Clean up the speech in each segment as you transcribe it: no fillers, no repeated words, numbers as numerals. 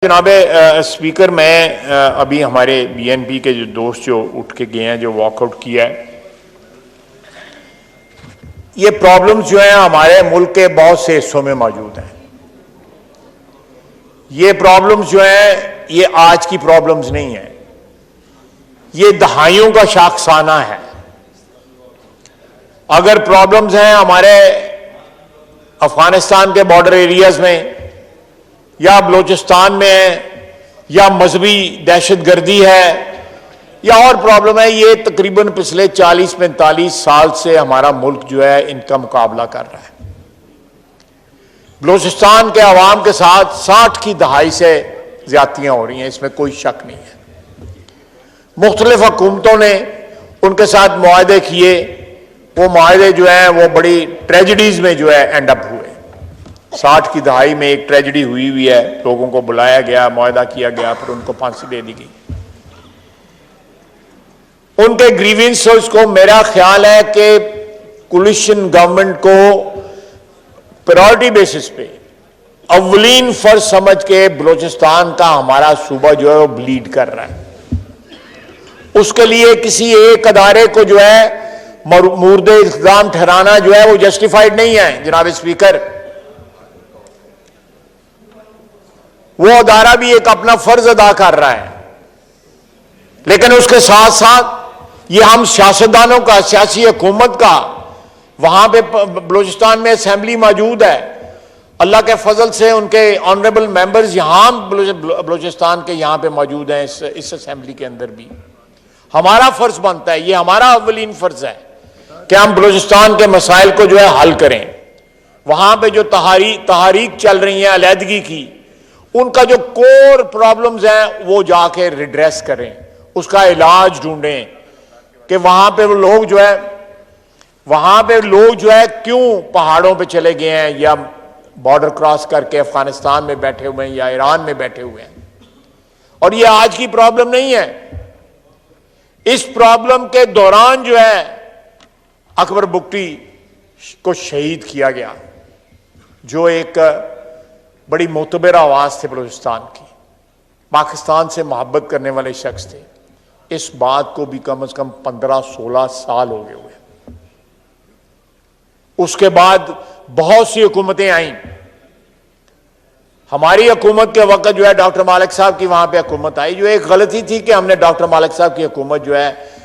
जनाब स्पीकर, मैं अभी हमारे बीएनपी के जो दोस्त जो उठ के गए हैं, जो वॉकआउट किया है, ये प्रॉब्लम्स जो हैं हमारे मुल्क के बहुत से हिस्सों में मौजूद हैं। ये प्रॉब्लम्स जो हैं ये आज की प्रॉब्लम्स नहीं है, ये दहाइयों का शाखसाना है। अगर प्रॉब्लम्स हैं हमारे अफगानिस्तान के बॉर्डर एरियाज में या बलूचिस्तान में है या मजहबी दहशतगर्दी है या और प्रॉब्लम है, ये तकरीबन पिछले 40-45 साल से हमारा मुल्क जो है इनका मुकाबला कर रहा है। बलूचिस्तान के अवाम के साथ 60 की दहाई से ज्यादतियां हो रही हैं, इसमें कोई शक नहीं है। मुख्तलिफ हुकूमतों ने उनके साथ मुआहदे किए, वो मुआहदे जो है वो बड़ी ट्रेजिडीज में जो है एंड अप हुए। 60 की दहाई में एक ट्रेजिडी हुई है, लोगों को बुलाया गया, मुआहदा किया गया, फिर उनको फांसी दे दी गई। उनके ग्रीवेंसेस को मेरा ख्याल है कि कोलिशन गवर्नमेंट को प्रायोरिटी बेसिस पे अव्वलीन फर्ज समझ के बलूचिस्तान का हमारा सूबा जो है वो ब्लीड कर रहा है। उसके लिए किसी एक अदारे को जो है मुर्दे इल्जाम ठहराना जो है वो जस्टिफाइड नहीं है। जनाब स्पीकर, वो अदारा भी एक अपना फर्ज अदा कर रहा है, लेकिन उसके साथ साथ ये हम सियासतदानों का, सियासी हुकूमत का, वहां पे बलूचिस्तान में असेंबली मौजूद है, अल्लाह के फजल से उनके ऑनरेबल मेंबर्स यहां बलूचिस्तान के यहां पे मौजूद हैं, इस असेंबली के अंदर भी। हमारा फर्ज बनता है, ये हमारा अव्वलीन फर्ज है कि हम बलूचिस्तान के मसाइल को जो है हल करें। वहां पे जो तहारीक चल रही है अलहदगी की, उनका जो कोर प्रॉब्लम्स हैं वो जाके रिड्रेस करें, उसका इलाज ढूंढें कि वहां पे लोग जो है क्यों पहाड़ों पे चले गए हैं या बॉर्डर क्रॉस करके अफगानिस्तान में बैठे हुए हैं या ईरान में बैठे हुए हैं। और ये आज की प्रॉब्लम नहीं है। इस प्रॉब्लम के दौरान जो है अकबर बुगटी को शहीद किया गया, जो एक बड़ी मोतबर आवाज थे बलूचिस्तान की, पाकिस्तान से मोहब्बत करने वाले शख्स थे। इस बात को भी कम से कम 15-16 साल हो गए हुए। उसके बाद बहुत सी हुकूमतें आई। हमारी हुकूमत के वक्त जो है डॉक्टर मालिक साहब की वहां पे हुकूमत आई, जो एक गलती थी कि हमने डॉक्टर मालिक साहब की हुकूमत जो है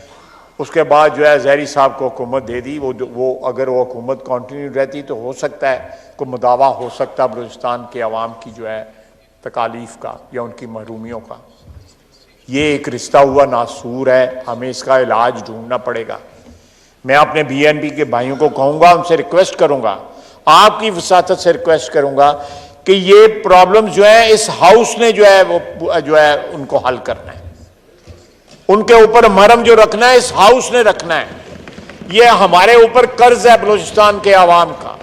उसके बाद जो है जहरी साहब को हुकूमत दे दी। वो अगर वो हुकूमत कंटिन्यू रहती तो हो सकता है को मुदावा हो सकता बलूचिस्तान के अवाम की जो है तकालीफ का या उनकी महरूमियों का। ये एक रिश्ता हुआ नासूर है, हमें इसका इलाज ढूंढना पड़ेगा। मैं अपने बीएनपी के भाइयों को कहूंगा, उनसे रिक्वेस्ट करूंगा, आपकी वसातत से रिक्वेस्ट करूंगा कि ये प्रॉब्लम जो है इस हाउस ने जो है वो जो है उनको हल करना है। उनके ऊपर मरहम जो रखना है इस हाउस ने रखना है। ये हमारे ऊपर कर्ज है बलूचिस्तान के अवाम का।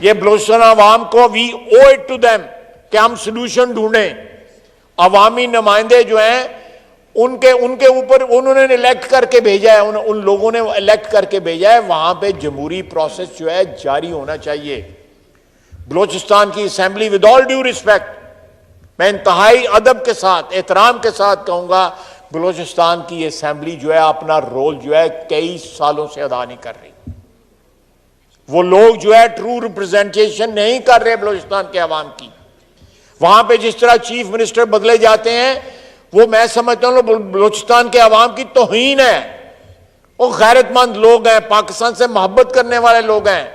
ये बलूचिस्तान अवाम को we owe it to them कि हम सोल्यूशन ढूंढें। अवामी नुमाइंदे जो हैं उनके ऊपर उन्होंने इलेक्ट करके भेजा है, उन लोगों ने इलेक्ट करके भेजा है। वहां पे जमहूरी प्रोसेस जो है जारी होना चाहिए। बलूचिस्तान की assembly, with all due respect, मैं इंतहाई अदब के साथ, एहतराम के साथ कहूंगा, बलूचिस्तान की असेंबली जो है अपना रोल जो है कई सालों से अदा नहीं कर रही। वो लोग जो है ट्रू रिप्रेजेंटेशन नहीं कर रहे बलूचिस्तान के अवाम की। वहां पे जिस तरह चीफ मिनिस्टर बदले जाते हैं, वो मैं समझता हूं बलूचिस्तान के अवाम की तौहीन है। वो गैरतमंद लोग हैं, पाकिस्तान से मोहब्बत करने वाले लोग हैं,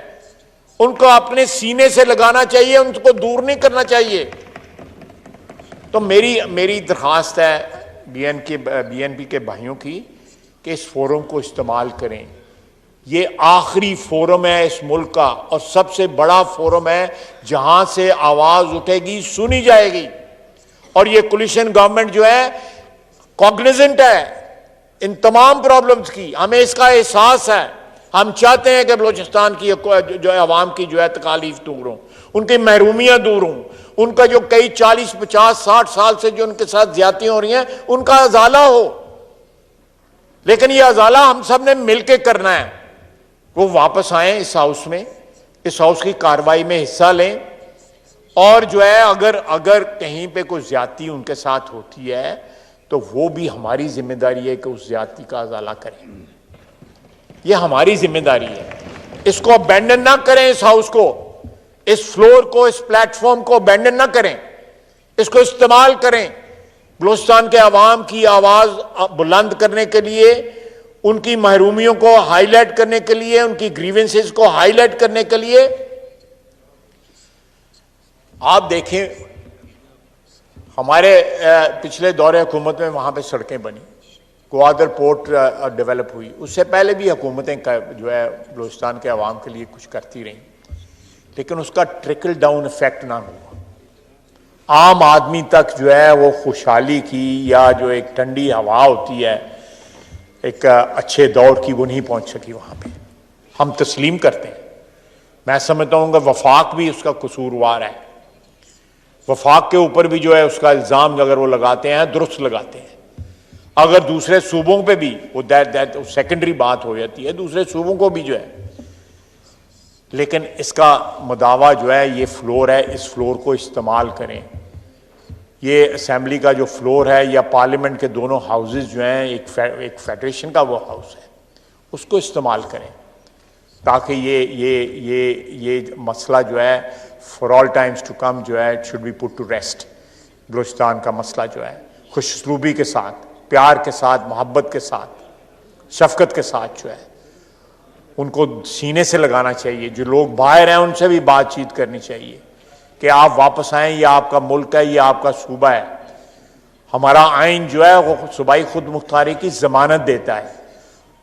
उनको अपने सीने से लगाना चाहिए, उनको दूर नहीं करना चाहिए। तो मेरी दरखास्त है बीएनपी के भाइयों की कि इस फोरम को इस्तेमाल करें। ये आखिरी फोरम है इस मुल्क का और सबसे बड़ा फोरम है जहां से आवाज उठेगी, सुनी जाएगी। और ये कोलिशन गवर्नमेंट जो है कॉग्निजेंट है इन तमाम प्रॉब्लम्स की, हमें इसका एहसास है। हम चाहते हैं कि बलूचिस्तान की जो है अवाम की जो है तकालीफ दूर हो, उनकी महरूमियां दूर हों, उनका जो कई 40, 50, 60 साल से जो उनके साथ ज्यादतियां हो रही हैं उनका अजाला हो। लेकिन ये अजाला हम सब ने मिलकर करना है। वो वापस आए इस हाउस में, इस हाउस की कार्रवाई में हिस्सा लें और जो है अगर कहीं पे कोई ज्यादती उनके साथ होती है तो वो भी हमारी जिम्मेदारी है कि उस ज्यादती का अजाला करें। ये हमारी जिम्मेदारी है। इसको अबैंडन ना करें, इस हाउस को, इस फ्लोर को, इस प्लेटफॉर्म को अबैंडन ना करें, इसको इस्तेमाल करें बलूचिस्तान के अवाम की आवाज बुलंद करने के लिए, उनकी महरूमियों को हाईलाइट करने के लिए, उनकी ग्रीवेंसेस को हाईलाइट करने के लिए। आप देखें हमारे पिछले दौरे हुकूमत में वहां पे सड़कें बनी, ग्वादर पोर्ट डेवलप हुई, उससे पहले भी हुकूमतें जो है बलूचिस्तान के अवाम के लिए कुछ करती रहीं, लेकिन उसका ट्रिकल डाउन इफेक्ट ना हुआ। आम आदमी तक जो है वो खुशहाली की या जो एक ठंडी हवा होती है एक अच्छे दौर की, वो नहीं पहुंच सकी वहां पे। हम तस्लीम करते हैं। मैं समझता हूँ कि वफाक भी उसका कसूरवार है। वफाक के ऊपर भी जो है उसका इल्ज़ाम अगर वो लगाते हैं, दुरुस्त लगाते हैं। अगर दूसरे सूबों पे भी वो दैट सेकेंडरी बात हो जाती है, दूसरे सूबों को भी जो है, लेकिन इसका मुदावा जो है ये फ्लोर है, इस फ्लोर को इस्तेमाल करें। ये असेंबली का जो फ्लोर है या पार्लियामेंट के दोनों हाउसेज जो हैं, एक फेडरेशन का वो हाउस है, उसको इस्तेमाल करें ताकि ये मसला जो है for all times to come जो है should be put to rest. Balochistan का मसला जो है खुशसलूबी के साथ, प्यार के साथ, मोहब्बत के साथ, शफकत के साथ जो है उनको सीने से लगाना चाहिए। जो लोग बाहर हैं उनसे भी बातचीत करनी चाहिए कि आप वापस आएं, ये आपका मुल्क है, ये आपका सूबा है। हमारा आइन जो है वो सूबाई खुद मुख्तारी की जमानत देता है,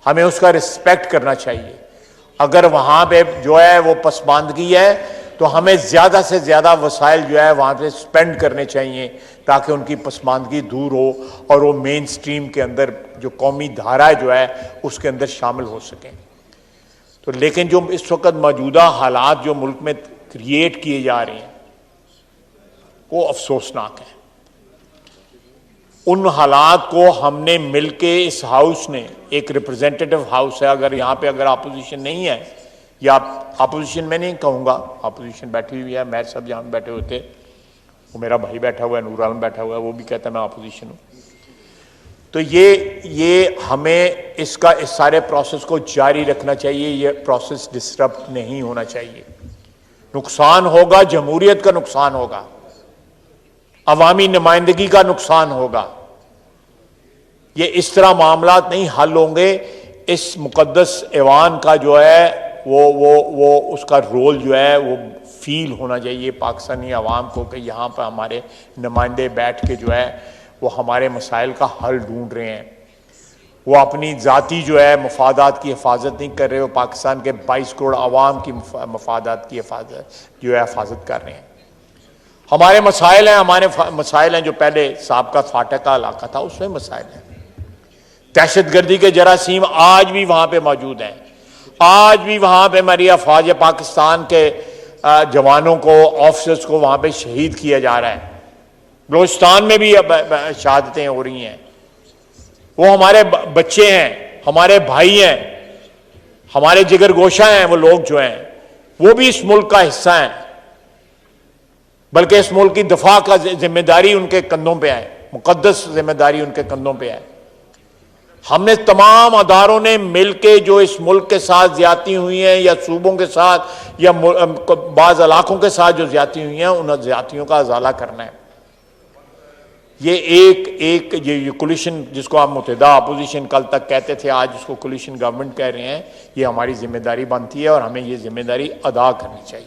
हमें उसका रिस्पेक्ट करना चाहिए। अगर वहां पे जो है वो पसमानदगी है तो हमें ज्यादा से ज्यादा वसाइल जो है वहां पे स्पेंड करने चाहिए ताकि उनकी पसमानदगी दूर हो और वो मेन स्ट्रीम के अंदर जो कौमी धारा जो है उसके अंदर शामिल हो सकें। तो लेकिन जो इस वक्त मौजूदा हालात जो मुल्क में क्रिएट किए जा रहे हैं वो अफसोसनाक है। उन हालात को हमने मिलके, इस हाउस ने, एक रिप्रेजेंटेटिव हाउस है, अगर अपोजिशन नहीं है, या अपोजिशन मैं नहीं कहूँगा, अपोजिशन बैठी हुई है, मैं सब जहाँ बैठे हुए थे, वो मेरा भाई बैठा हुआ है, नूर आलम बैठा हुआ है, वो भी कहता है मैं अपोजिशन हूँ। तो ये हमें इस सारे प्रोसेस को जारी रखना चाहिए। ये प्रोसेस डिस्टर्ब नहीं होना चाहिए। नुकसान होगा, जमहूरियत का नुकसान होगा, अवामी नुमाइंदगी का नुकसान होगा। ये इस तरह मामलात नहीं हल होंगे। इस मुकद्दस ऐवान का जो है वो उसका रोल जो है वो फील होना चाहिए पाकिस्तानी अवाम को कि यहाँ पर हमारे नुमाइंदे बैठ के जो है वो हमारे मसाइल का हल ढूंढ रहे हैं। वो अपनी ज़ाती जो है मफादात की हिफाजत नहीं कर रहे, वो पाकिस्तान के 22 करोड़ अवाम की मफादात की हिफाजत कर रहे हैं। हमारे मसाइल हैं जो पहले साबका फाटक का इलाका था उसमें मसाइल हैं। दहशतगर्दी के जरासीम आज भी वहाँ पे मौजूद हैं। आज भी वहाँ पे हमारी अफवाज पाकिस्तान के जवानों को, ऑफिसर्स को वहाँ पे शहीद किया जा रहा है। बलूचिस्तान में भी अब शहादतें हो रही हैं। वो हमारे बच्चे हैं, हमारे भाई हैं, हमारे जिगर गोशा हैं। वो लोग जो हैं वो भी इस मुल्क का हिस्सा हैं, बल्कि इस मुल्क की दफा का जिम्मेदारी उनके कंधों पे है, मुकद्दस जिम्मेदारी उनके कंधों पे है। हमने तमाम अदारों ने मिलके जो इस मुल्क के साथ ज्यादती हुई हैं या सूबों के साथ या बाज इलाकों के साथ जो ज्यादती हुई हैं उन ज्यादतियों का अजाला करना है। ये कोलिशन जिसको आप मुतहदा अपोजिशन कल तक कहते थे, आज उसको कोलिशन गवर्नमेंट कह रहे हैं, ये हमारी जिम्मेदारी बनती है और हमें ये जिम्मेदारी अदा करनी चाहिए।